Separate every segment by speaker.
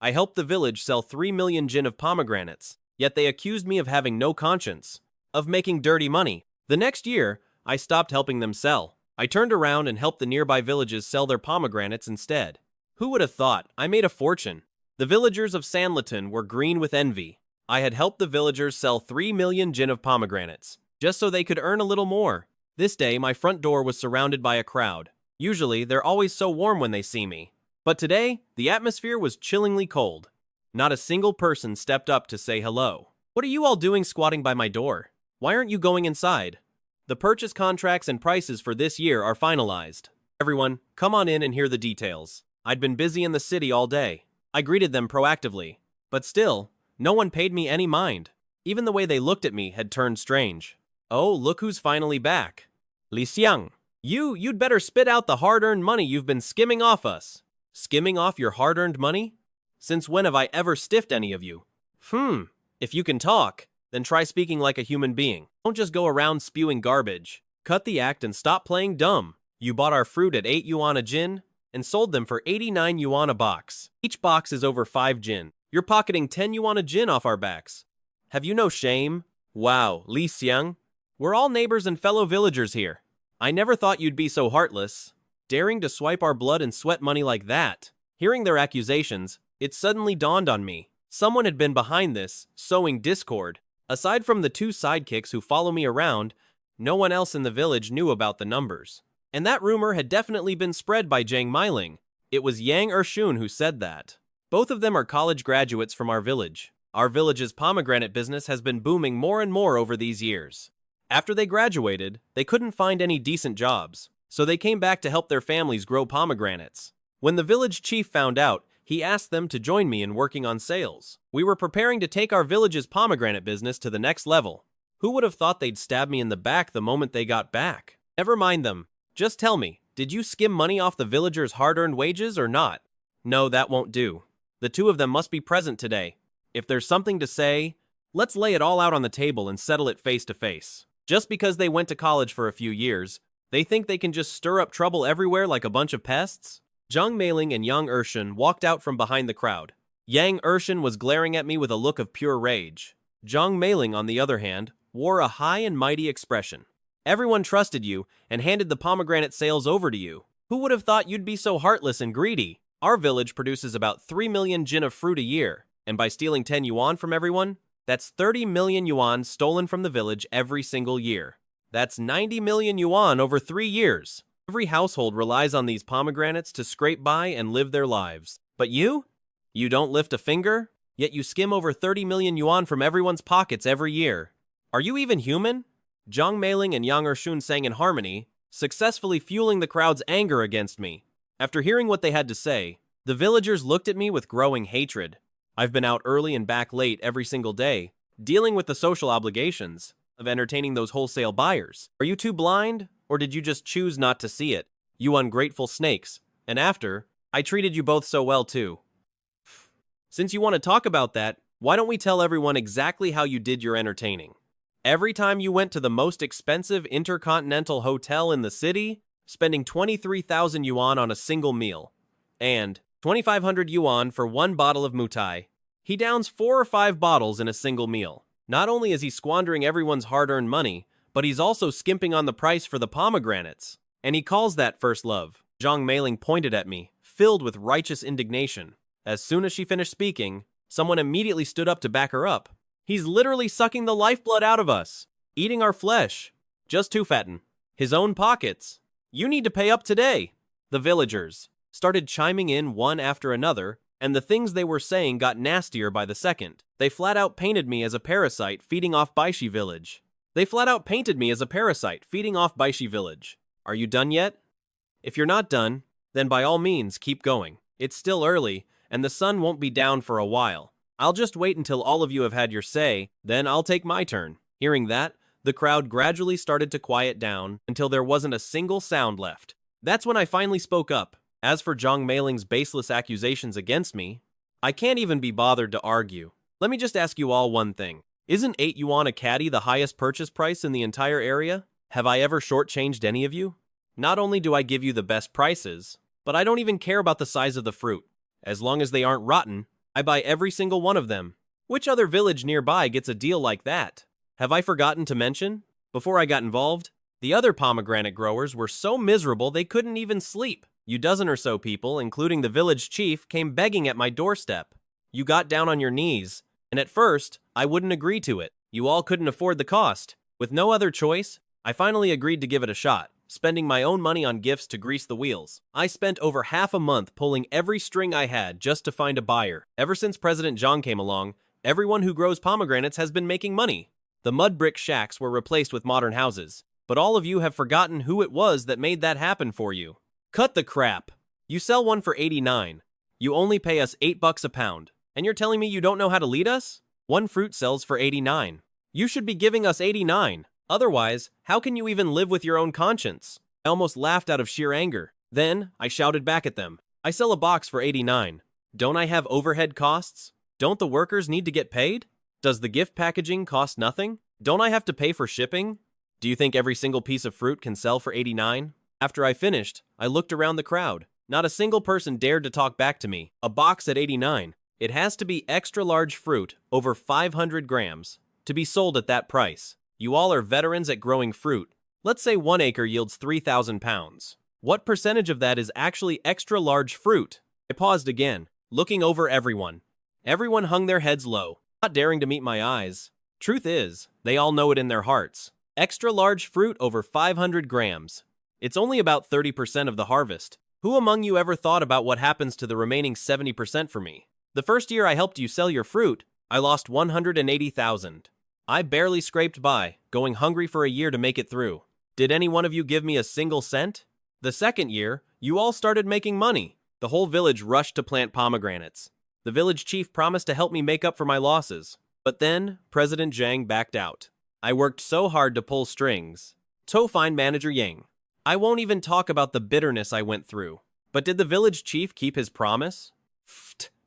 Speaker 1: I helped the village sell 3 million jin of pomegranates, yet they accused me of having no conscience, of making dirty money. The next year, I stopped helping them sell. I turned around and helped the nearby villages sell their pomegranates instead. Who would have thought? I made a fortune. The villagers of Sanliton were green with envy. I had helped the villagers sell 3 million jin of pomegranates, just so they could earn a little more. This day, my front door was surrounded by a crowd. Usually, they're always so warm when they see me. But today, the atmosphere was chillingly cold. Not a single person stepped up to say hello. What are you all doing squatting by my door? Why aren't you going inside? The purchase contracts and prices for this year are finalized. Everyone, come on in and hear the details. I'd been busy in the city all day. I greeted them proactively. But still, no one paid me any mind. Even the way they looked at me had turned strange. Oh, look who's finally back. Li Xiang, you'd better spit out the hard-earned money you've been skimming off us. Skimming off your hard-earned money? Since when have I ever stiffed any of you? If you can talk, then try speaking like a human being. Don't just go around spewing garbage. Cut the act and stop playing dumb. You bought our fruit at 8 yuan a jin and sold them for 89 yuan a box. Each box is over 5 jin. You're pocketing 10 yuan a jin off our backs. Have you no shame? Wow, Li Xiang. We're all neighbors and fellow villagers here. I never thought you'd be so heartless, daring to swipe our blood and sweat money like that. Hearing their accusations, it suddenly dawned on me. Someone had been behind this, sowing discord. Aside from the 2 sidekicks who follow me around, no one else in the village knew about the numbers. And that rumor had definitely been spread by Jiang Meiling. It was Yang Ershun who said that. Both of them are college graduates from our village. Our village's pomegranate business has been booming more and more over these years. After they graduated, they couldn't find any decent jobs, so they came back to help their families grow pomegranates. When the village chief found out, he asked them to join me in working on sales. We were preparing to take our village's pomegranate business to the next level. Who would have thought they'd stab me in the back the moment they got back? Never mind them. Just tell me, did you skim money off the villagers' hard-earned wages or not? No, that won't do. The 2 of them must be present today. If there's something to say, let's lay it all out on the table and settle it face to face. Just because they went to college for a few years, they think they can just stir up trouble everywhere like a bunch of pests? Zhang Meiling and Yang Ershun walked out from behind the crowd. Yang Ershun was glaring at me with a look of pure rage. Zhang Meiling, on the other hand, wore a high and mighty expression. Everyone trusted you and handed the pomegranate sales over to you. Who would have thought you'd be so heartless and greedy? Our village produces about 3 million jin of fruit a year, and by stealing 10 yuan from everyone, that's 30 million yuan stolen from the village every single year. That's 90 million yuan over 3 years. Every household relies on these pomegranates to scrape by and live their lives. But you? You don't lift a finger? Yet you skim over 30 million yuan from everyone's pockets every year. Are you even human? Zhang Meiling and Yang Ershun sang in harmony, successfully fueling the crowd's anger against me. After hearing what they had to say, the villagers looked at me with growing hatred. I've been out early and back late every single day, dealing with the social obligations of entertaining those wholesale buyers. Are you too blind, or did you just choose not to see it? You ungrateful snakes. And after, I treated you both so well too. Since you want to talk about that, why don't we tell everyone exactly how you did your entertaining? Every time you went to the most expensive intercontinental hotel in the city, spending 23,000 yuan on a single meal, and 2,500 yuan for 1 bottle of mutiny. He downs 4 or 5 bottles in a single meal. Not only is he squandering everyone's hard-earned money, but he's also skimping on the price for the pomegranates. And he calls that first love. Zhang Meiling pointed at me, filled with righteous indignation. As soon as she finished speaking, someone immediately stood up to back her up. He's literally sucking the lifeblood out of us, eating our flesh, just to fatten his own pockets. You need to pay up today. The villagers started chiming in one after another, and the things they were saying got nastier by the second. They flat out painted me as a parasite feeding off Baishi village. Are you done yet? If you're not done, then by all means keep going. It's still early, and the sun won't be down for a while. I'll just wait until all of you have had your say, then I'll take my turn. Hearing that, the crowd gradually started to quiet down until there wasn't a single sound left. That's when I finally spoke up. As for Zhang Meiling's baseless accusations against me, I can't even be bothered to argue. Let me just ask you all one thing. Isn't 8 yuan a caddy the highest purchase price in the entire area? Have I ever shortchanged any of you? Not only do I give you the best prices, but I don't even care about the size of the fruit. As long as they aren't rotten, I buy every single one of them. Which other village nearby gets a deal like that? Have I forgotten to mention? Before I got involved, the other pomegranate growers were so miserable they couldn't even sleep. You dozen or so people, including the village chief, came begging at my doorstep. You got down on your knees, and at first, I wouldn't agree to it. You all couldn't afford the cost. With no other choice, I finally agreed to give it a shot, spending my own money on gifts to grease the wheels. I spent over half a month pulling every string I had just to find a buyer. Ever since President Zhang came along, everyone who grows pomegranates has been making money. The mud brick shacks were replaced with modern houses, but all of you have forgotten who it was that made that happen for you. Cut the crap. You sell one for 89. You only pay us $8 a pound, and you're telling me you don't know how to lead us? One fruit sells for 89. You should be giving us 89. Otherwise, how can you even live with your own conscience? I almost laughed out of sheer anger. Then, I shouted back at them. I sell a box for 89. Don't I have overhead costs? Don't the workers need to get paid? Does the gift packaging cost nothing? Don't I have to pay for shipping? Do you think every single piece of fruit can sell for 89? After I finished, I looked around the crowd. Not a single person dared to talk back to me. A box at 89. It has to be extra large fruit, over 500 grams, to be sold at that price. You all are veterans at growing fruit. Let's say 1 acre yields 3,000 pounds. What percentage of that is actually extra large fruit? I paused again, looking over everyone. Everyone hung their heads low, not daring to meet my eyes. Truth is, they all know it in their hearts. Extra large fruit over 500 grams. It's only about 30% of the harvest. Who among you ever thought about what happens to the remaining 70% for me? The first year I helped you sell your fruit, I lost 180,000. I barely scraped by, going hungry for a year to make it through. Did any one of you give me a single cent? The second year, you all started making money. The whole village rushed to plant pomegranates. The village chief promised to help me make up for my losses. But then, President Zhang backed out. I worked so hard to pull strings. To find Manager Yang. I won't even talk about the bitterness I went through. But did the village chief keep his promise?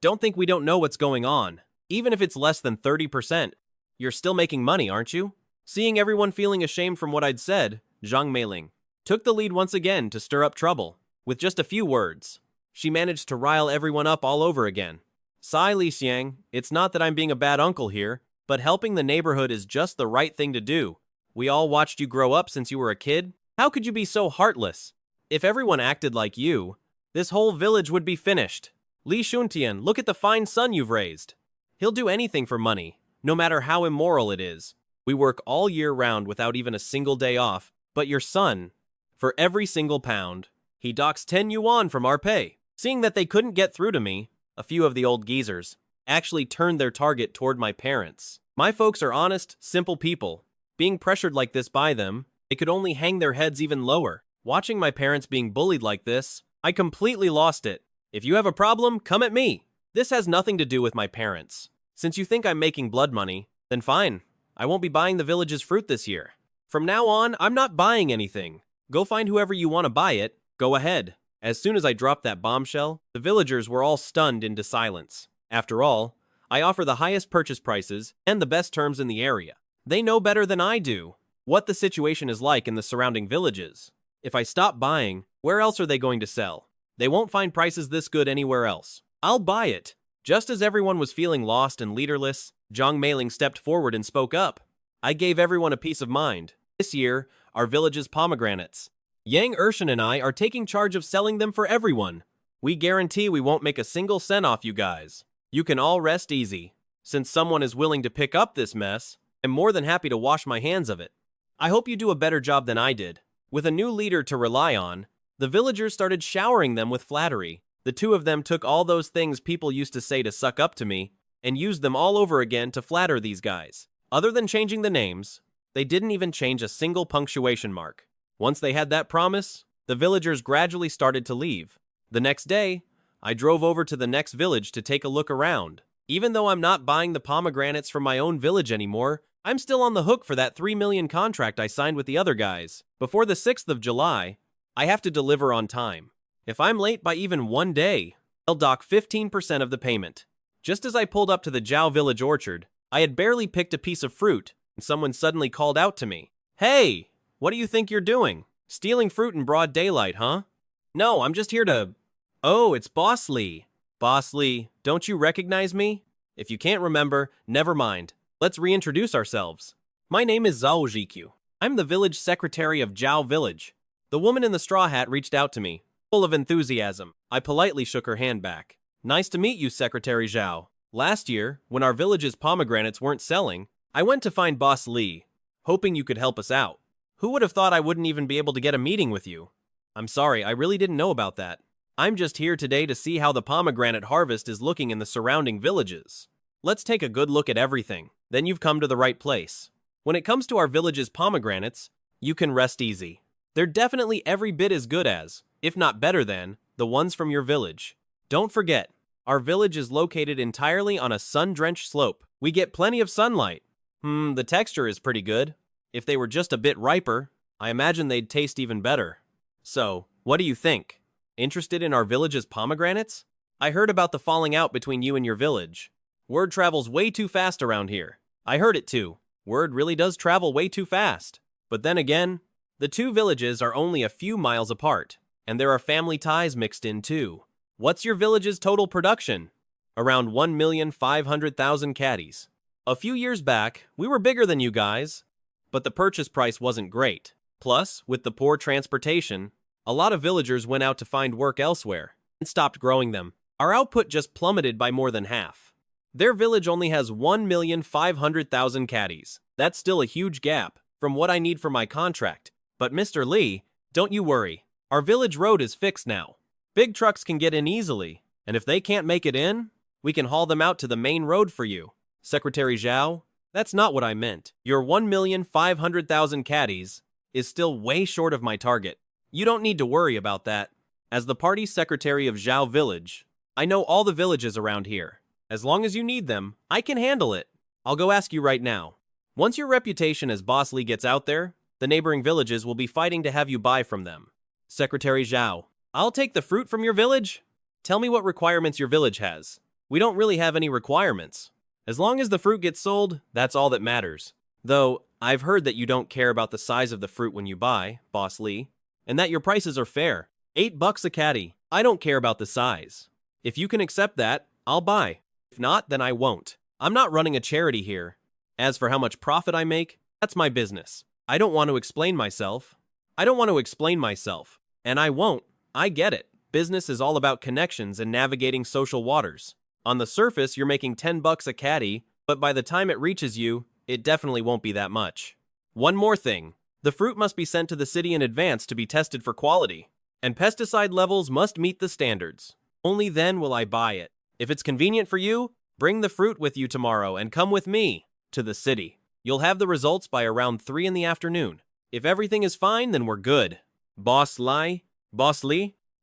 Speaker 1: Don't think we don't know what's going on. Even if it's less than 30%, you're still making money, aren't you? Seeing everyone feeling ashamed from what I'd said, Zhang Meiling took the lead once again to stir up trouble. With just a few words, she managed to rile everyone up all over again. Sigh, Li Xiang, it's not that I'm being a bad uncle here, but helping the neighborhood is just the right thing to do. We all watched you grow up since you were a kid. How could you be so heartless? If everyone acted like you, this whole village would be finished. Li Shuntian, look at the fine son you've raised. He'll do anything for money, no matter how immoral it is. We work all year round without even a single day off, but your son, for every single pound, he docks 10 yuan from our pay. Seeing that they couldn't get through to me, a few of the old geezers actually turned their target toward my parents. My folks are honest, simple people. Being pressured like this by them, they could only hang their heads even lower. Watching my parents being bullied like this, I completely lost it. If you have a problem, come at me. This has nothing to do with my parents. Since you think I'm making blood money, then fine. I won't be buying the village's fruit this year. From now on, I'm not buying anything. Go find whoever you want to buy it. Go ahead. As soon as I dropped that bombshell, the villagers were all stunned into silence. After all, I offer the highest purchase prices and the best terms in the area. They know better than I do what the situation is like in the surrounding villages. If I stop buying, where else are they going to sell? They won't find prices this good anywhere else. I'll buy it. Just as everyone was feeling lost and leaderless, Zhang Meiling stepped forward and spoke up. I gave everyone a peace of mind. This year, our village's pomegranates. Yang Urshan and I are taking charge of selling them for everyone. We guarantee we won't make a single cent off you guys. You can all rest easy. Since someone is willing to pick up this mess, I'm more than happy to wash my hands of it. I hope you do a better job than I did. With a new leader to rely on, the villagers started showering them with flattery. The two of them took all those things people used to say to suck up to me and used them all over again to flatter these guys. Other than changing the names, they didn't even change a single punctuation mark. Once they had that promise, the villagers gradually started to leave. The next day, I drove over to the next village to take a look around. Even though I'm not buying the pomegranates from my own village anymore, I'm still on the hook for that 3 million contract I signed with the other guys. Before the 6th of July, I have to deliver on time. If I'm late by even 1 day, they'll dock 15% of the payment. Just as I pulled up to the Zhao village orchard, I had barely picked a piece of fruit, and someone suddenly called out to me. Hey, what do you think you're doing? Stealing fruit in broad daylight, huh? No, I'm just here to... Oh, it's Boss Lee. Boss Lee, don't you recognize me? If you can't remember, never mind. Let's reintroduce ourselves. My name is Zhao Jikyu. I'm the village secretary of Zhao Village. The woman in the straw hat reached out to me, full of enthusiasm. I politely shook her hand back. Nice to meet you, Secretary Zhao. Last year, when our village's pomegranates weren't selling, I went to find Boss Lee, hoping you could help us out. Who would have thought I wouldn't even be able to get a meeting with you? I'm sorry, I really didn't know about that. I'm just here today to see how the pomegranate harvest is looking in the surrounding villages. Let's take a good look at everything. Then you've come to the right place. When it comes to our village's pomegranates, you can rest easy. They're definitely every bit as good as, if not better than, the ones from your village. Don't forget, our village is located entirely on a sun-drenched slope. We get plenty of sunlight. The texture is pretty good. If they were just a bit riper, I imagine they'd taste even better. So, what do you think? Interested in our village's pomegranates? I heard about the falling out between you and your village. Word travels way too fast around here. I heard it too. Word really does travel way too fast. But then again, the two villages are only a few miles apart, and there are family ties mixed in too. What's your village's total production? Around 1,500,000 caddies. A few years back, we were bigger than you guys, but the purchase price wasn't great. Plus, with the poor transportation, a lot of villagers went out to find work elsewhere and stopped growing them. Our output just plummeted by more than half. Their village only has 1,500,000 caddies. That's still a huge gap from what I need for my contract. But Mr. Lee, don't you worry. Our village road is fixed now. Big trucks can get in easily, and if they can't make it in, we can haul them out to the main road for you. Secretary Zhao, that's not what I meant. Your 1,500,000 caddies is still way short of my target. You don't need to worry about that. As the party secretary of Zhao Village, I know all the villages around here. As long as you need them, I can handle it. I'll go ask you right now. Once your reputation as Boss Lee gets out there, the neighboring villages will be fighting to have you buy from them. Secretary Zhao, I'll take the fruit from your village? Tell me what requirements your village has. We don't really have any requirements. As long as the fruit gets sold, that's all that matters. Though, I've heard that you don't care about the size of the fruit when you buy, Boss Lee, and that your prices are fair. $8 a caddy. I don't care about the size. If you can accept that, I'll buy. If not, then I won't. I'm not running a charity here. As for how much profit I make, that's my business. I don't want to explain myself. And I won't. I get it. Business is all about connections and navigating social waters. On the surface, you're making $10 a caddy, but by the time it reaches you, it definitely won't be that much. One more thing. The fruit must be sent to the city in advance to be tested for quality, and pesticide levels must meet the standards. Only then will I buy it. If it's convenient for you, bring the fruit with you tomorrow and come with me to the city. You'll have the results by around 3 in the afternoon. If everything is fine, then we're good. Boss Lee?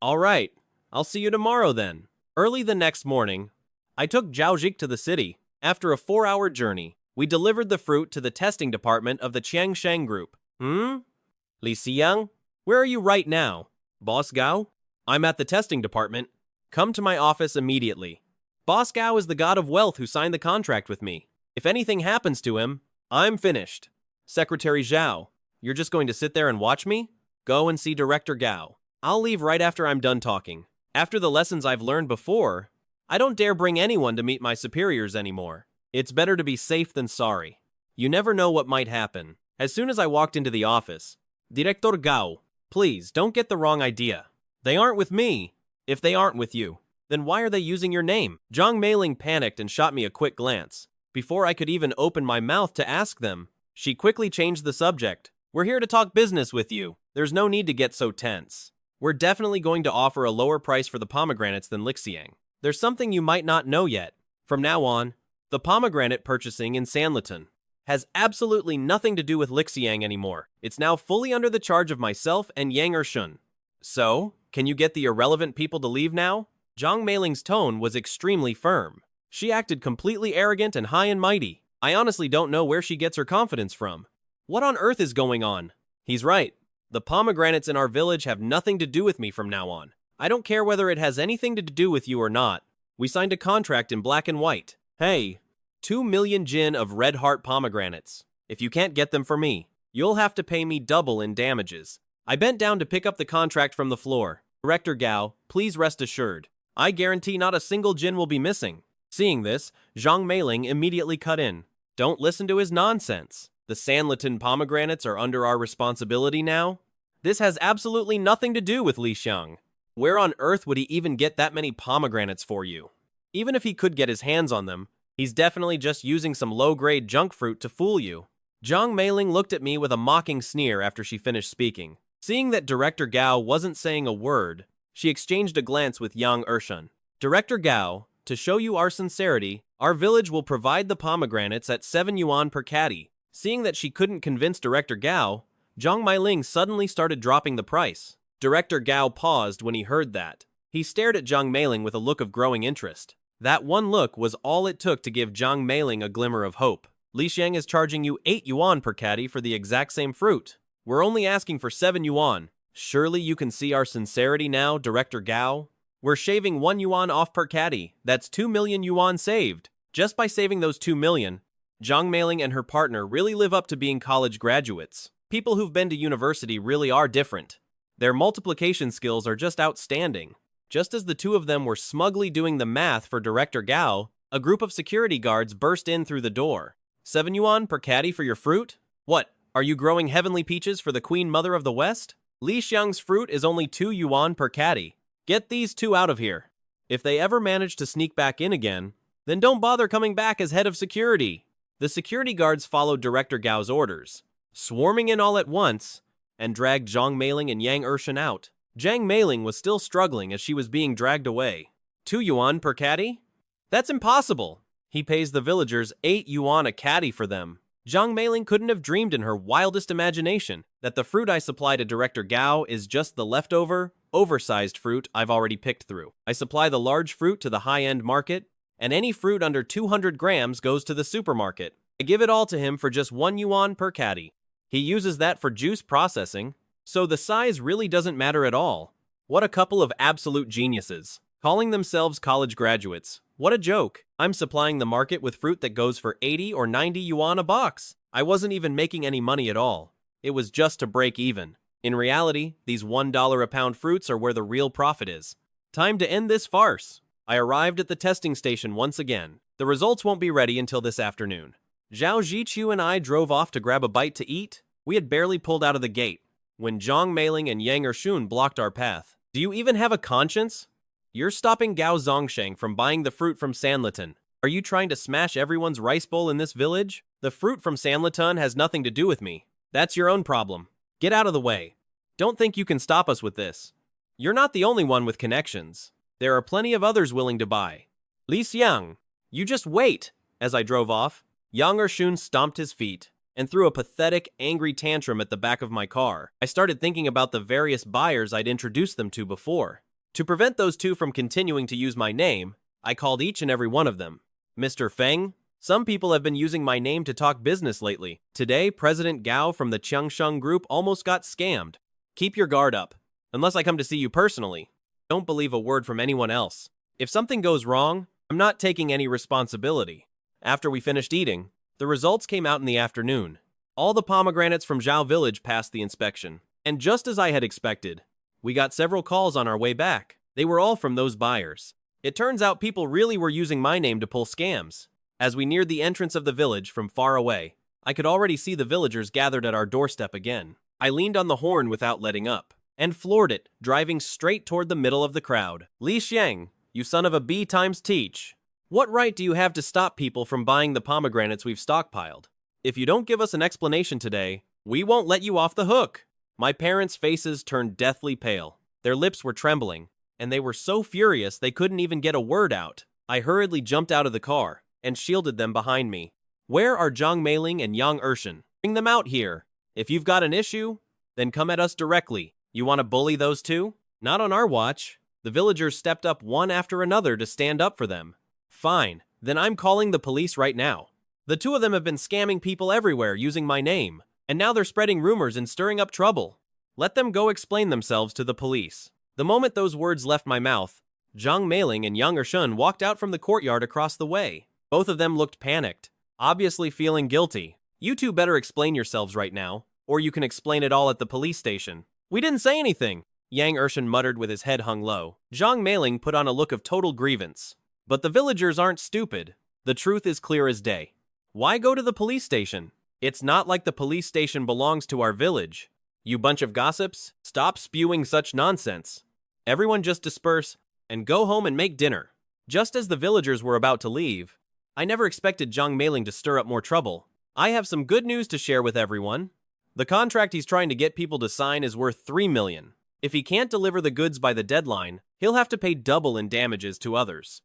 Speaker 1: All right. I'll see you tomorrow then. Early the next morning, I took Zhaojik to the city. After a 4-hour journey, we delivered the fruit to the testing department of the Qiangsheng group. Li Xiang? Where are you right now? Boss Gao? I'm at the testing department. Come to my office immediately. Boss Gao is the god of wealth who signed the contract with me. If anything happens to him, I'm finished. Secretary Zhao, you're just going to sit there and watch me? Go and see Director Gao. I'll leave right after I'm done talking. After the lessons I've learned before, I don't dare bring anyone to meet my superiors anymore. It's better to be safe than sorry. You never know what might happen. As soon as I walked into the office, Director Gao, please don't get the wrong idea. They aren't with me. If they aren't with you, then why are they using your name? Zhang Meiling panicked and shot me a quick glance. Before I could even open my mouth to ask them, she quickly changed the subject. We're here to talk business with you. There's no need to get so tense. We're definitely going to offer a lower price for the pomegranates than Lixiang. There's something you might not know yet. From now on, the pomegranate purchasing in Sanlitan has absolutely nothing to do with Lixiang anymore. It's now fully under the charge of myself and Yang Ershun. So, can you get the irrelevant people to leave now? Zhang Meiling's tone was extremely firm. She acted completely arrogant and high and mighty. I honestly don't know where she gets her confidence from. What on earth is going on? He's right. The pomegranates in our village have nothing to do with me from now on. I don't care whether it has anything to do with you or not. We signed a contract in black and white. Hey, 2 million jin of red heart pomegranates. If you can't get them for me, you'll have to pay me double in damages. I bent down to pick up the contract from the floor. Director Gao, please rest assured. I guarantee not a single Jin will be missing. Seeing this, Zhang Meiling immediately cut in. Don't listen to his nonsense. The Sanlitun pomegranates are under our responsibility now? This has absolutely nothing to do with Li Xiang. Where on earth would he even get that many pomegranates for you? Even if he could get his hands on them, he's definitely just using some low-grade junk fruit to fool you. Zhang Meiling looked at me with a mocking sneer after she finished speaking. Seeing that Director Gao wasn't saying a word, she exchanged a glance with Yang Ershun. Director Gao, to show you our sincerity, our village will provide the pomegranates at 7 yuan per caddy. Seeing that she couldn't convince Director Gao, Zhang Meiling suddenly started dropping the price. Director Gao paused when he heard that. He stared at Zhang Meiling with a look of growing interest. That one look was all it took to give Zhang Meiling a glimmer of hope. Li Xiang is charging you 8 yuan per caddy for the exact same fruit. We're only asking for 7 yuan. Surely you can see our sincerity now, Director Gao? We're shaving 1 yuan off per caddy. That's 2 million yuan saved. Just by saving those 2 million, Zhang Meiling and her partner really live up to being college graduates. People who've been to university really are different. Their multiplication skills are just outstanding. Just as the two of them were smugly doing the math for Director Gao, a group of security guards burst in through the door. 7 yuan per caddy for your fruit? What, are you growing heavenly peaches for the Queen Mother of the West? Li Xiang's fruit is only 2 yuan per caddy. Get these two out of here. If they ever manage to sneak back in again, then don't bother coming back as head of security. The security guards followed Director Gao's orders, swarming in all at once, and dragged Zhang Meiling and Yang Ershun out. Zhang Meiling was still struggling as she was being dragged away. 2 yuan per caddy? That's impossible. He pays the villagers 8 yuan a caddy for them. Zhang Meiling couldn't have dreamed in her wildest imagination that the fruit I supply to Director Gao is just the leftover, oversized fruit I've already picked through. I supply the large fruit to the high-end market, and any fruit under 200 grams goes to the supermarket. I give it all to him for just 1 yuan per caddy. He uses that for juice processing, so the size really doesn't matter at all. What a couple of absolute geniuses. Calling themselves college graduates. What a joke. I'm supplying the market with fruit that goes for 80 or 90 yuan a box. I wasn't even making any money at all. It was just to break even. In reality, these $1 a pound fruits are where the real profit is. Time to end this farce. I arrived at the testing station once again. The results won't be ready until this afternoon. Zhao Ziqiu and I drove off to grab a bite to eat. We had barely pulled out of the gate when Zhang Meiling and Yang Ershun blocked our path. Do you even have a conscience? You're stopping Gao Zongsheng from buying the fruit from Sanlitun. Are you trying to smash everyone's rice bowl in this village? The fruit from Sanlitun has nothing to do with me. That's your own problem. Get out of the way. Don't think you can stop us with this. You're not the only one with connections. There are plenty of others willing to buy. Li Xiang, you just wait. As I drove off, Yang Ershun stomped his feet and threw a pathetic, angry tantrum at the back of my car. I started thinking about the various buyers I'd introduced them to before. To prevent those two from continuing to use my name, I called each and every one of them. Mr. Feng, some people have been using my name to talk business lately. Today, President Gao from the Changsheng Group almost got scammed. Keep your guard up, unless I come to see you personally. Don't believe a word from anyone else. If something goes wrong, I'm not taking any responsibility. After we finished eating, the results came out in the afternoon. All the pomegranates from Zhao Village passed the inspection. And just as I had expected, we got several calls on our way back. They were all from those buyers. It turns out people really were using my name to pull scams. As we neared the entrance of the village from far away, I could already see the villagers gathered at our doorstep again. I leaned on the horn without letting up, and floored it, driving straight toward the middle of the crowd. Li Xiang, you son of a B times teach. What right do you have to stop people from buying the pomegranates we've stockpiled? If you don't give us an explanation today, we won't let you off the hook. My parents' faces turned deathly pale. Their lips were trembling, and they were so furious they couldn't even get a word out. I hurriedly jumped out of the car and shielded them behind me. Where are Zhang Meiling and Yang Ershun? Bring them out here. If you've got an issue, then come at us directly. You want to bully those two? Not on our watch. The villagers stepped up one after another to stand up for them. Fine, then I'm calling the police right now. The two of them have been scamming people everywhere using my name, and now they're spreading rumors and stirring up trouble. Let them go explain themselves to the police. The moment those words left my mouth, Zhang Meiling and Yang Ershun walked out from the courtyard across the way. Both of them looked panicked, obviously feeling guilty. You two better explain yourselves right now, or you can explain it all at the police station. We didn't say anything. Yang Urshan muttered with his head hung low. Zhang Meiling put on a look of total grievance. But the villagers aren't stupid. The truth is clear as day. Why go to the police station? It's not like the police station belongs to our village. You bunch of gossips, stop spewing such nonsense. Everyone just disperse and go home and make dinner. Just as the villagers were about to leave, I never expected Zhang Meiling to stir up more trouble. I have some good news to share with everyone. The contract he's trying to get people to sign is worth 3 million. If he can't deliver the goods by the deadline, he'll have to pay double in damages to others.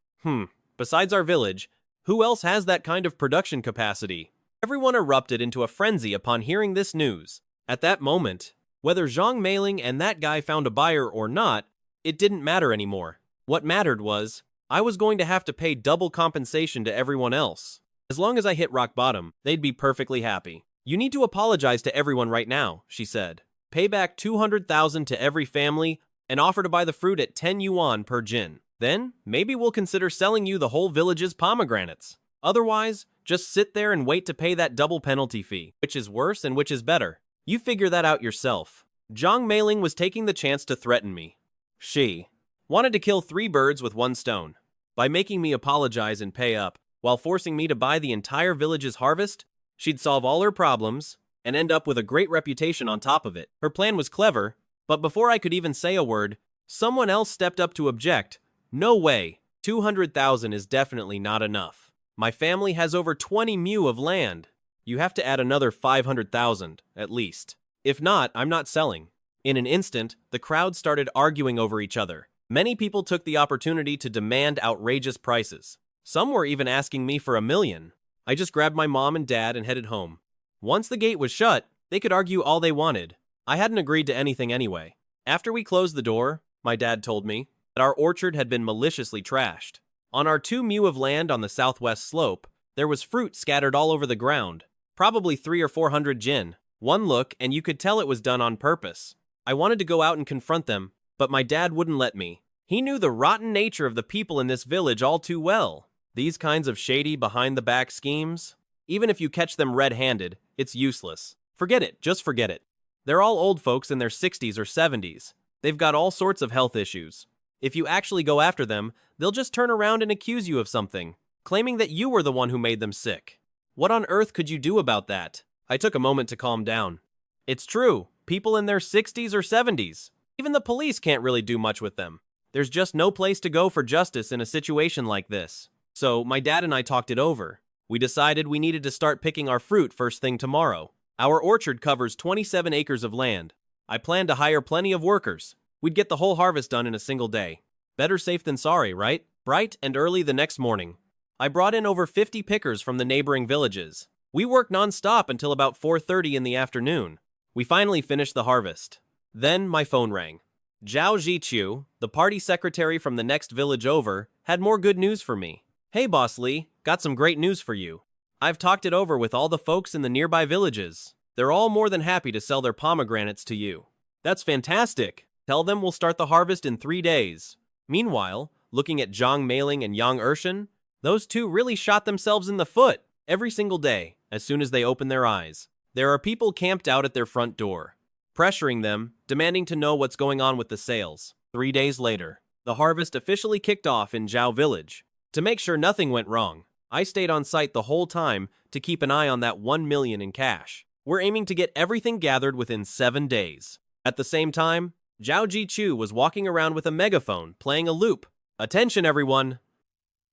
Speaker 1: Besides our village, who else has that kind of production capacity? Everyone erupted into a frenzy upon hearing this news. At that moment, whether Zhang Meiling and that guy found a buyer or not, it didn't matter anymore. What mattered was, I was going to have to pay double compensation to everyone else. As long as I hit rock bottom, they'd be perfectly happy. You need to apologize to everyone right now, she said. Pay back 200,000 to every family and offer to buy the fruit at 10 yuan per jin. Then, maybe we'll consider selling you the whole village's pomegranates. Otherwise, just sit there and wait to pay that double penalty fee. Which is worse and which is better? You figure that out yourself. Zhang Meiling was taking the chance to threaten me. She wanted to kill 3 birds with 1 stone. By making me apologize and pay up, while forcing me to buy the entire village's harvest, she'd solve all her problems and end up with a great reputation on top of it. Her plan was clever, but before I could even say a word, someone else stepped up to object. No way, 200,000 is definitely not enough. My family has over 20 mu of land. You have to add another 500,000, at least. If not, I'm not selling. In an instant, the crowd started arguing over each other. Many people took the opportunity to demand outrageous prices. Some were even asking me for 1 million. I just grabbed my mom and dad and headed home. Once the gate was shut, they could argue all they wanted. I hadn't agreed to anything anyway. After we closed the door, my dad told me that our orchard had been maliciously trashed. On our 2 mu of land on the southwest slope, there was fruit scattered all over the ground, probably 300 or 400 jin. One look and you could tell it was done on purpose. I wanted to go out and confront them, but my dad wouldn't let me. He knew the rotten nature of the people in this village all too well. These kinds of shady behind-the-back schemes, even if you catch them red-handed, it's useless. Forget it, just forget it. They're all old folks in their 60s or 70s. They've got all sorts of health issues. If you actually go after them, they'll just turn around and accuse you of something, claiming that you were the one who made them sick. What on earth could you do about that? I took a moment to calm down. It's true, people in their 60s or 70s. Even the police can't really do much with them. There's just no place to go for justice in a situation like this. So, my dad and I talked it over. We decided we needed to start picking our fruit first thing tomorrow. Our orchard covers 27 acres of land. I planned to hire plenty of workers. We'd get the whole harvest done in a single day. Better safe than sorry, right? Bright and early the next morning, I brought in over 50 pickers from the neighboring villages. We worked non-stop until about 4:30 in the afternoon. We finally finished the harvest. Then my phone rang. Zhao Ziqiu, the party secretary from the next village over, had more good news for me. Hey Boss Lee, got some great news for you. I've talked it over with all the folks in the nearby villages. They're all more than happy to sell their pomegranates to you. That's fantastic. Tell them we'll start the harvest in 3 days. Meanwhile, looking at Zhang Meiling and Yang Urshan, those two really shot themselves in the foot. Every single day, as soon as they open their eyes, there are people camped out at their front door, pressuring them, demanding to know what's going on with the sales. 3 days later, the harvest officially kicked off in Zhao Village. To make sure nothing went wrong, I stayed on site the whole time to keep an eye on that 1 million in cash. We're aiming to get everything gathered within 7 days. At the same time, Zhao Jichu was walking around with a megaphone, playing a loop. Attention everyone!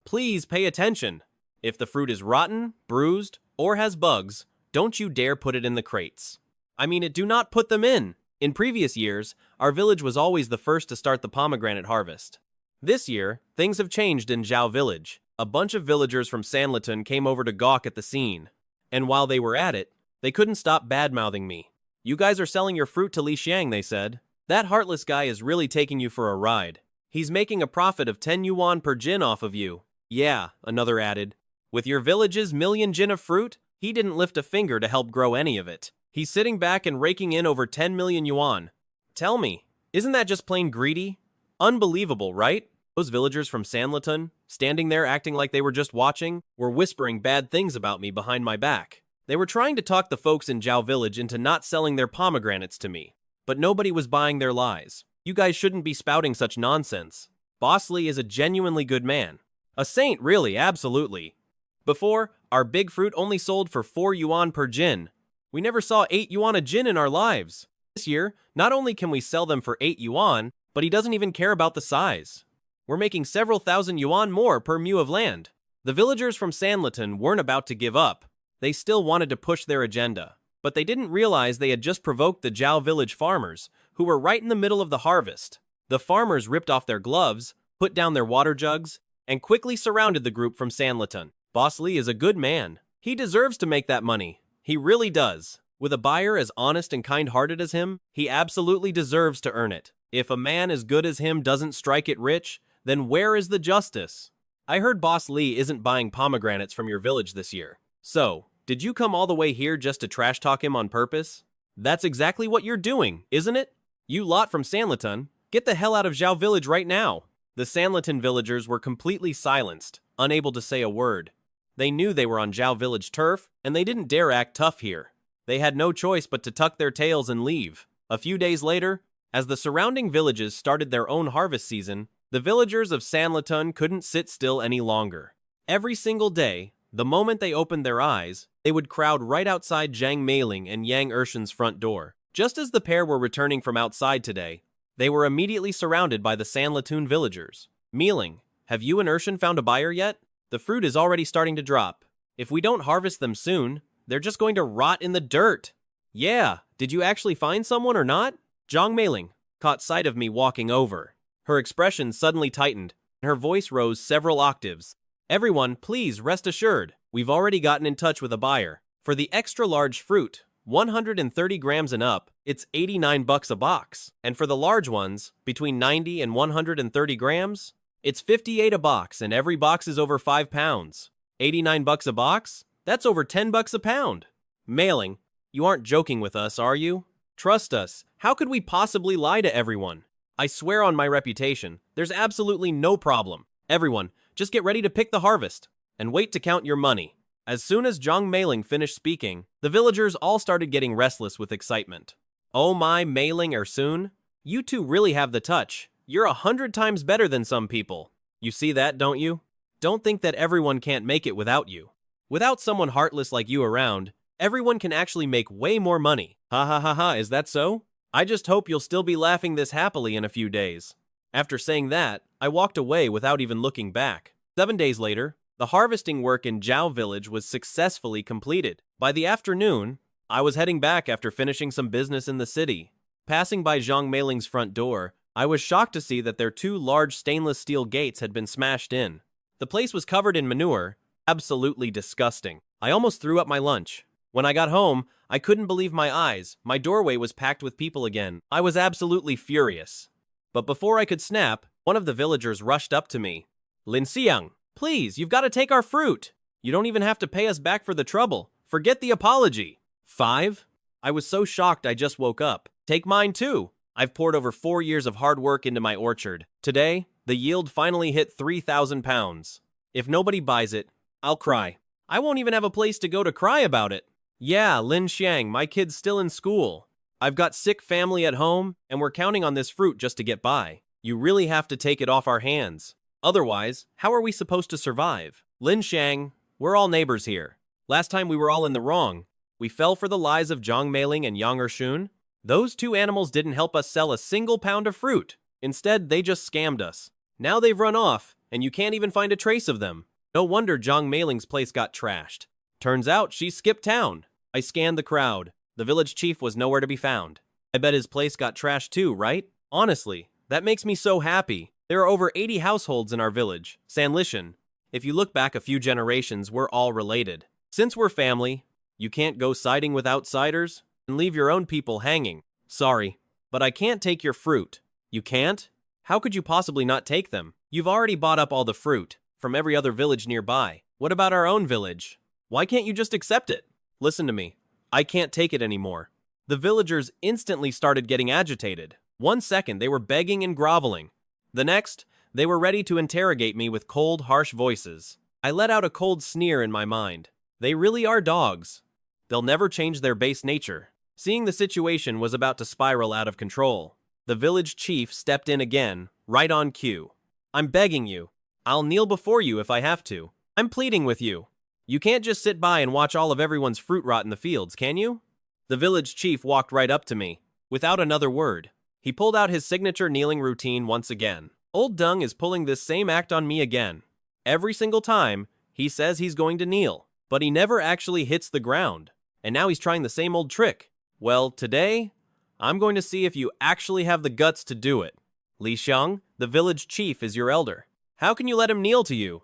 Speaker 1: Please pay attention. If the fruit is rotten, bruised, or has bugs, don't you dare put it in the crates. I mean it, do not put them in. In previous years, our village was always the first to start the pomegranate harvest. This year, things have changed in Zhao Village. A bunch of villagers from Sanlitun came over to gawk at the scene. And while they were at it, they couldn't stop bad-mouthing me. You guys are selling your fruit to Li Xiang, they said. That heartless guy is really taking you for a ride. He's making a profit of 10 yuan per jin off of you. Yeah, another added. With your village's million jin of fruit, he didn't lift a finger to help grow any of it. He's sitting back and raking in over 10 million yuan. Tell me, isn't that just plain greedy? Unbelievable, right? Those villagers from Sanlitun, standing there acting like they were just watching, were whispering bad things about me behind my back. They were trying to talk the folks in Zhao Village into not selling their pomegranates to me, but nobody was buying their lies. You guys shouldn't be spouting such nonsense. Boss Lee is a genuinely good man. A saint, really, absolutely. Before, our big fruit only sold for 4 yuan per jin. We never saw 8 yuan a jin in our lives. This year, not only can we sell them for 8 yuan, but he doesn't even care about the size. We're making several thousand yuan more per mu of land. The villagers from Sanliton weren't about to give up. They still wanted to push their agenda. But they didn't realize they had just provoked the Zhao village farmers, who were right in the middle of the harvest. The farmers ripped off their gloves, put down their water jugs, and quickly surrounded the group from Sanliton. Boss Lee is a good man. He deserves to make that money. He really does. With a buyer as honest and kind-hearted as him, he absolutely deserves to earn it. If a man as good as him doesn't strike it rich, then where is the justice? I heard Boss Lee isn't buying pomegranates from your village this year. So, did you come all the way here just to trash talk him on purpose? That's exactly what you're doing, isn't it? You lot from Sanliton, get the hell out of Zhao village right now. The Sanliton villagers were completely silenced, unable to say a word. They knew they were on Zhao village turf, and they didn't dare act tough here. They had no choice but to tuck their tails and leave. A few days later, as the surrounding villages started their own harvest season, the villagers of Sanliton couldn't sit still any longer. Every single day, the moment they opened their eyes, they would crowd right outside Zhang Meiling and Yang Ershen's front door. Just as the pair were returning from outside today, they were immediately surrounded by the Sanliton villagers. Meiling, have you and Ershen found a buyer yet? The fruit is already starting to drop. If we don't harvest them soon, they're just going to rot in the dirt. Yeah, did you actually find someone or not? Zhang Meiling caught sight of me walking over. Her expression suddenly tightened, and her voice rose several octaves. Everyone, please rest assured, we've already gotten in touch with a buyer. For the extra large fruit, 130 grams and up, it's 89 bucks a box. And for the large ones, between 90 and 130 grams, it's 58 a box, and every box is over 5 pounds. 89 bucks a box? That's over 10 bucks a pound. Mailing, you aren't joking with us, are you? Trust us, how could we possibly lie to everyone? I swear on my reputation, there's absolutely no problem. Everyone, just get ready to pick the harvest, and wait to count your money. As soon as Zhang Meiling finished speaking, the villagers all started getting restless with excitement. Oh my, Meiling Ersoon, you two really have the touch. You're 100 times better than some people. You see that, don't you? Don't think that everyone can't make it without you. Without someone heartless like you around, everyone can actually make way more money. Ha ha ha ha, is that so? I just hope you'll still be laughing this happily in a few days. After saying that, I walked away without even looking back. 7 days later, the harvesting work in Zhao village was successfully completed. By the afternoon, I was heading back after finishing some business in the city. Passing by Zhang Meiling's front door, I was shocked to see that their 2 large stainless steel gates had been smashed in. The place was covered in manure, absolutely disgusting. I almost threw up my lunch. When I got home, I couldn't believe my eyes. My doorway was packed with people again. I was absolutely furious. But before I could snap, one of the villagers rushed up to me. Lin Xiang, please, you've got to take our fruit. You don't even have to pay us back for the trouble. Forget the apology. 5? I was so shocked I just woke up. Take mine too. I've poured over 4 years of hard work into my orchard. Today, the yield finally hit 3,000 pounds. If nobody buys it, I'll cry. I won't even have a place to go to cry about it. Yeah, Lin Xiang, my kid's still in school. I've got sick family at home, and we're counting on this fruit just to get by. You really have to take it off our hands. Otherwise, how are we supposed to survive? Lin Xiang, we're all neighbors here. Last time we were all in the wrong. We fell for the lies of Zhang Meiling and Yang Ershun. Those 2 animals didn't help us sell a single pound of fruit. Instead, they just scammed us. Now they've run off, and you can't even find a trace of them. No wonder Zhang Meiling's place got trashed. Turns out she skipped town. I scanned the crowd. The village chief was nowhere to be found. I bet his place got trashed too, right? Honestly, that makes me so happy. There are over 80 households in our village, Sanlishan. If you look back a few generations, we're all related. Since we're family, you can't go siding with outsiders and leave your own people hanging. Sorry, but I can't take your fruit. You can't? How could you possibly not take them? You've already bought up all the fruit from every other village nearby. What about our own village? Why can't you just accept it? Listen to me. I can't take it anymore. The villagers instantly started getting agitated. 1 second, they were begging and groveling. The next, they were ready to interrogate me with cold, harsh voices. I let out a cold sneer in my mind. They really are dogs. They'll never change their base nature. Seeing the situation was about to spiral out of control, The village chief stepped in again, right on cue. I'm begging you. I'll kneel before you if I have to. I'm pleading with you. You can't just sit by and watch all of everyone's fruit rot in the fields, can you? The village chief walked right up to me, without another word. He pulled out his signature kneeling routine once again. Old Dung is pulling this same act on me again. Every single time, he says he's going to kneel, but he never actually hits the ground. And now he's trying the same old trick. Well, today, I'm going to see if you actually have the guts to do it. Li Xiang, the village chief is your elder. How can you let him kneel to you?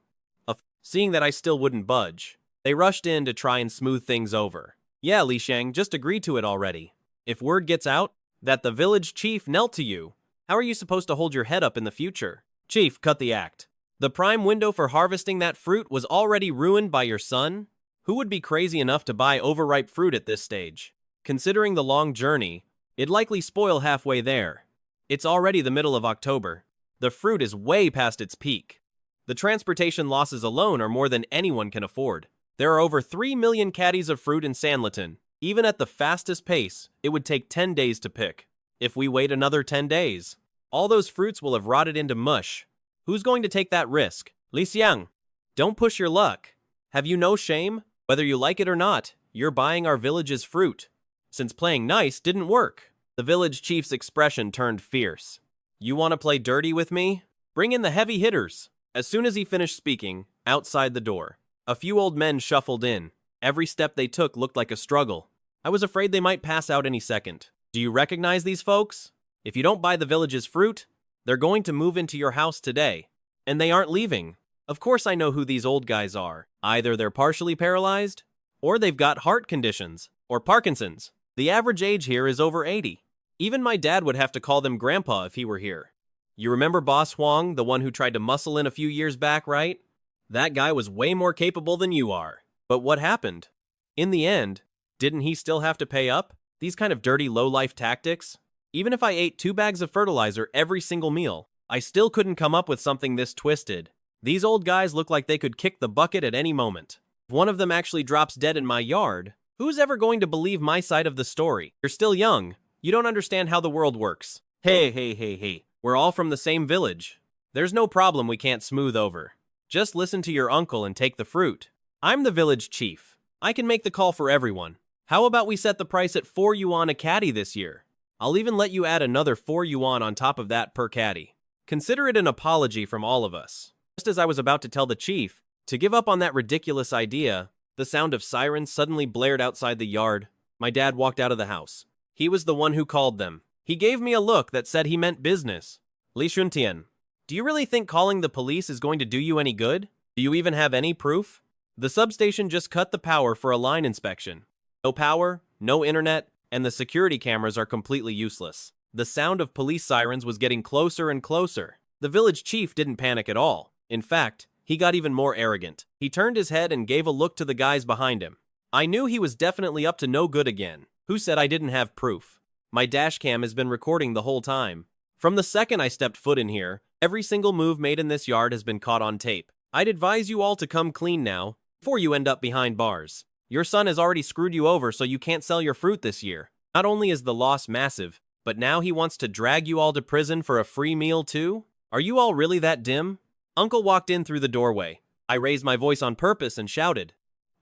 Speaker 1: Seeing that I still wouldn't budge, they rushed in to try and smooth things over. Yeah, Li Xiang, just agree to it already. If word gets out that the village chief knelt to you, how are you supposed to hold your head up in the future? Chief, cut the act. The prime window for harvesting that fruit was already ruined by your son? Who would be crazy enough to buy overripe fruit at this stage? Considering the long journey, it'd likely spoil halfway there. It's already the middle of October. The fruit is way past its peak. The transportation losses alone are more than anyone can afford. There are over 3 million caddies of fruit in Sanlitan. Even at the fastest pace, it would take 10 days to pick. If we wait another 10 days, all those fruits will have rotted into mush. Who's going to take that risk? Li Xiang, don't push your luck. Have you no shame? Whether you like it or not, you're buying our village's fruit. Since playing nice didn't work. The village chief's expression turned fierce. You want to play dirty with me? Bring in the heavy hitters. As soon as he finished speaking, outside the door, a few old men shuffled in. Every step they took looked like a struggle. I was afraid they might pass out any second. Do you recognize these folks? If you don't buy the village's fruit, they're going to move into your house today. And they aren't leaving. Of course I know who these old guys are. Either they're partially paralyzed, or they've got heart conditions, or Parkinson's. The average age here is over 80. Even my dad would have to call them grandpa if he were here. You remember Boss Huang, the one who tried to muscle in a few years back, right? That guy was way more capable than you are. But what happened? In the end, didn't he still have to pay up? These kind of dirty low-life tactics? Even if I ate 2 bags of fertilizer every single meal, I still couldn't come up with something this twisted. These old guys look like they could kick the bucket at any moment. If one of them actually drops dead in my yard, who's ever going to believe my side of the story? You're still young. You don't understand how the world works. Hey. We're all from the same village. There's no problem we can't smooth over. Just listen to your uncle and take the fruit. I'm the village chief. I can make the call for everyone. How about we set the price at 4 yuan a caddy this year? I'll even let you add another 4 yuan on top of that per caddy. Consider it an apology from all of us. Just as I was about to tell the chief to give up on that ridiculous idea, the sound of sirens suddenly blared outside the yard. My dad walked out of the house. He was the one who called them. He gave me a look that said he meant business. Li Shuntian, do you really think calling the police is going to do you any good? Do you even have any proof? The substation just cut the power for a line inspection. No power, no internet, and the security cameras are completely useless. The sound of police sirens was getting closer and closer. The village chief didn't panic at all. In fact, he got even more arrogant. He turned his head and gave a look to the guys behind him. I knew he was definitely up to no good again. Who said I didn't have proof? My dashcam has been recording the whole time. From the second I stepped foot in here, every single move made in this yard has been caught on tape. I'd advise you all to come clean now, before you end up behind bars. Your son has already screwed you over so you can't sell your fruit this year. Not only is the loss massive, but now he wants to drag you all to prison for a free meal too? Are you all really that dim? Uncle walked in through the doorway. I raised my voice on purpose and shouted.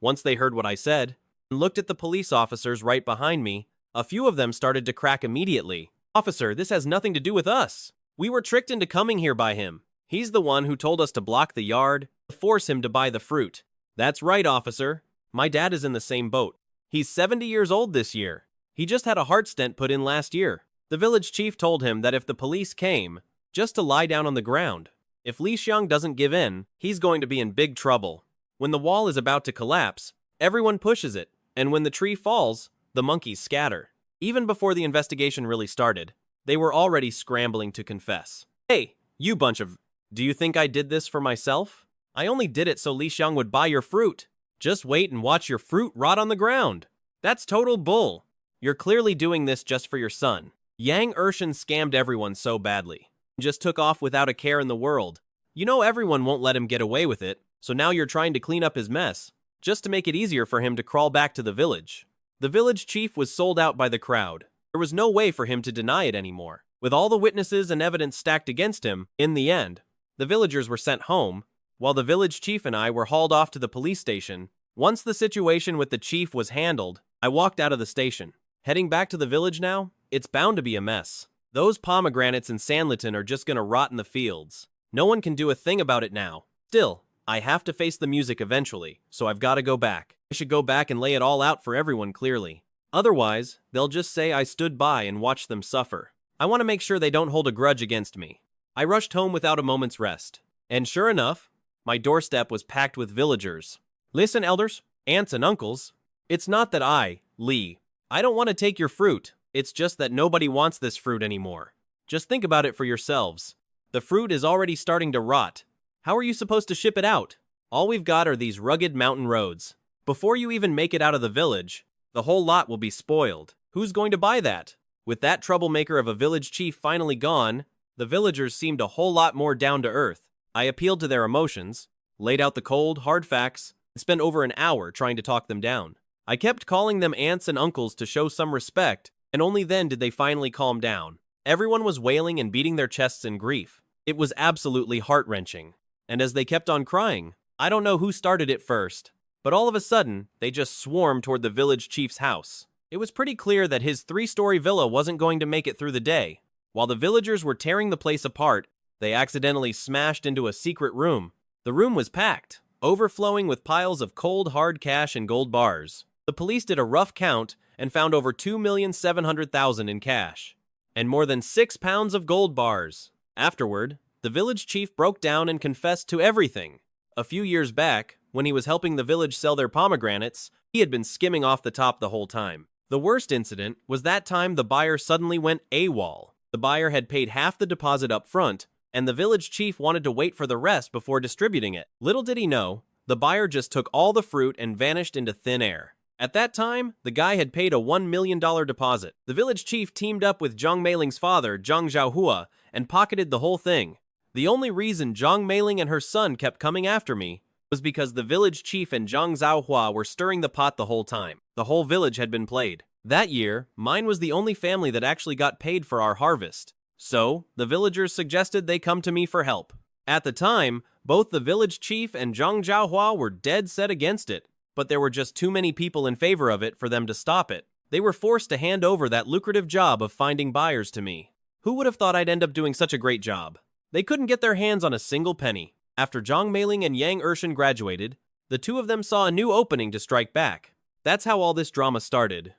Speaker 1: Once they heard what I said, and looked at the police officers right behind me, a few of them started to crack immediately. Officer, this has nothing to do with us. We were tricked into coming here by him. He's the one who told us to block the yard, to force him to buy the fruit. That's right, officer. My dad is in the same boat. He's 70 years old this year. He just had a heart stent put in last year. The village chief told him that if the police came, just to lie down on the ground. If Li Xiang doesn't give in, he's going to be in big trouble. When the wall is about to collapse, everyone pushes it, and when the tree falls, the monkeys scatter. Even before the investigation really started, they were already scrambling to confess. Hey, you bunch of... Do you think I did this for myself? I only did it so Li Xiang would buy your fruit. Just wait and watch your fruit rot on the ground. That's total bull. You're clearly doing this just for your son. Yang Ershin scammed everyone so badly. Just took off without a care in the world. You know everyone won't let him get away with it, so now you're trying to clean up his mess, just to make it easier for him to crawl back to the village. The village chief was sold out by the crowd. There was no way for him to deny it anymore. With all the witnesses and evidence stacked against him, in the end, the villagers were sent home, while the village chief and I were hauled off to the police station. Once the situation with the chief was handled, I walked out of the station. Heading back to the village now, it's bound to be a mess. Those pomegranates in Sanliton are just gonna rot in the fields. No one can do a thing about it now. Still, I have to face the music eventually, so I've got to go back. I should go back and lay it all out for everyone clearly. Otherwise, they'll just say I stood by and watched them suffer. I want to make sure they don't hold a grudge against me. I rushed home without a moment's rest. And sure enough, my doorstep was packed with villagers. Listen, elders, aunts, and uncles. It's not that I don't want to take your fruit. It's just that nobody wants this fruit anymore. Just think about it for yourselves. The fruit is already starting to rot. How are you supposed to ship it out? All we've got are these rugged mountain roads. Before you even make it out of the village, the whole lot will be spoiled. Who's going to buy that? With that troublemaker of a village chief finally gone, the villagers seemed a whole lot more down to earth. I appealed to their emotions, laid out the cold, hard facts, and spent over an hour trying to talk them down. I kept calling them aunts and uncles to show some respect, and only then did they finally calm down. Everyone was wailing and beating their chests in grief. It was absolutely heart-wrenching. And as they kept on crying, I don't know who started it first, but all of a sudden, they just swarmed toward the village chief's house. It was pretty clear that his 3-story villa wasn't going to make it through the day. While the villagers were tearing the place apart, they accidentally smashed into a secret room. The room was packed, overflowing with piles of cold, hard cash and gold bars. The police did a rough count and found over $2,700,000 in cash, and more than 6 pounds of gold bars. Afterward, the village chief broke down and confessed to everything. A few years back, when he was helping the village sell their pomegranates, he had been skimming off the top the whole time. The worst incident was that time the buyer suddenly went AWOL. The buyer had paid half the deposit up front, and the village chief wanted to wait for the rest before distributing it. Little did he know, the buyer just took all the fruit and vanished into thin air. At that time, the guy had paid a $1 million deposit. The village chief teamed up with Zhang Meiling's father, Zhang Zhaohua, and pocketed the whole thing. The only reason Zhang Meiling and her son kept coming after me was because the village chief and Zhang Zhaohua were stirring the pot the whole time. The whole village had been played. That year, mine was the only family that actually got paid for our harvest. So, the villagers suggested they come to me for help. At the time, both the village chief and Zhang Zhaohua were dead set against it, but there were just too many people in favor of it for them to stop it. They were forced to hand over that lucrative job of finding buyers to me. Who would have thought I'd end up doing such a great job? They couldn't get their hands on a single penny. After Zhang Meiling and Yang Ershin graduated, the two of them saw a new opening to strike back. That's how all this drama started.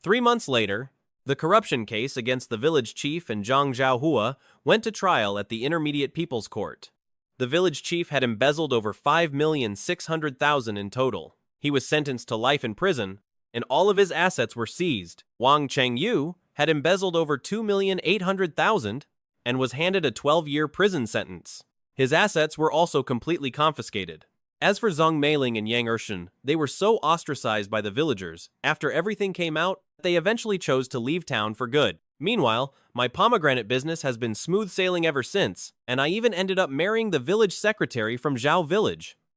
Speaker 1: 3 months later, the corruption case against the village chief and Zhang Zhaohua went to trial at the Intermediate People's Court. The village chief had embezzled over $5,600,000 in total. He was sentenced to life in prison, and all of his assets were seized. Wang Chengyu had embezzled over $2,800,000 and was handed a 12-year prison sentence. His assets were also completely confiscated. As for Zhang Meiling and Yang Ershin, they were so ostracized by the villagers, after everything came out, they eventually chose to leave town for good. Meanwhile, my pomegranate business has been smooth sailing ever since, and I even ended up marrying the village secretary from Zhao Village.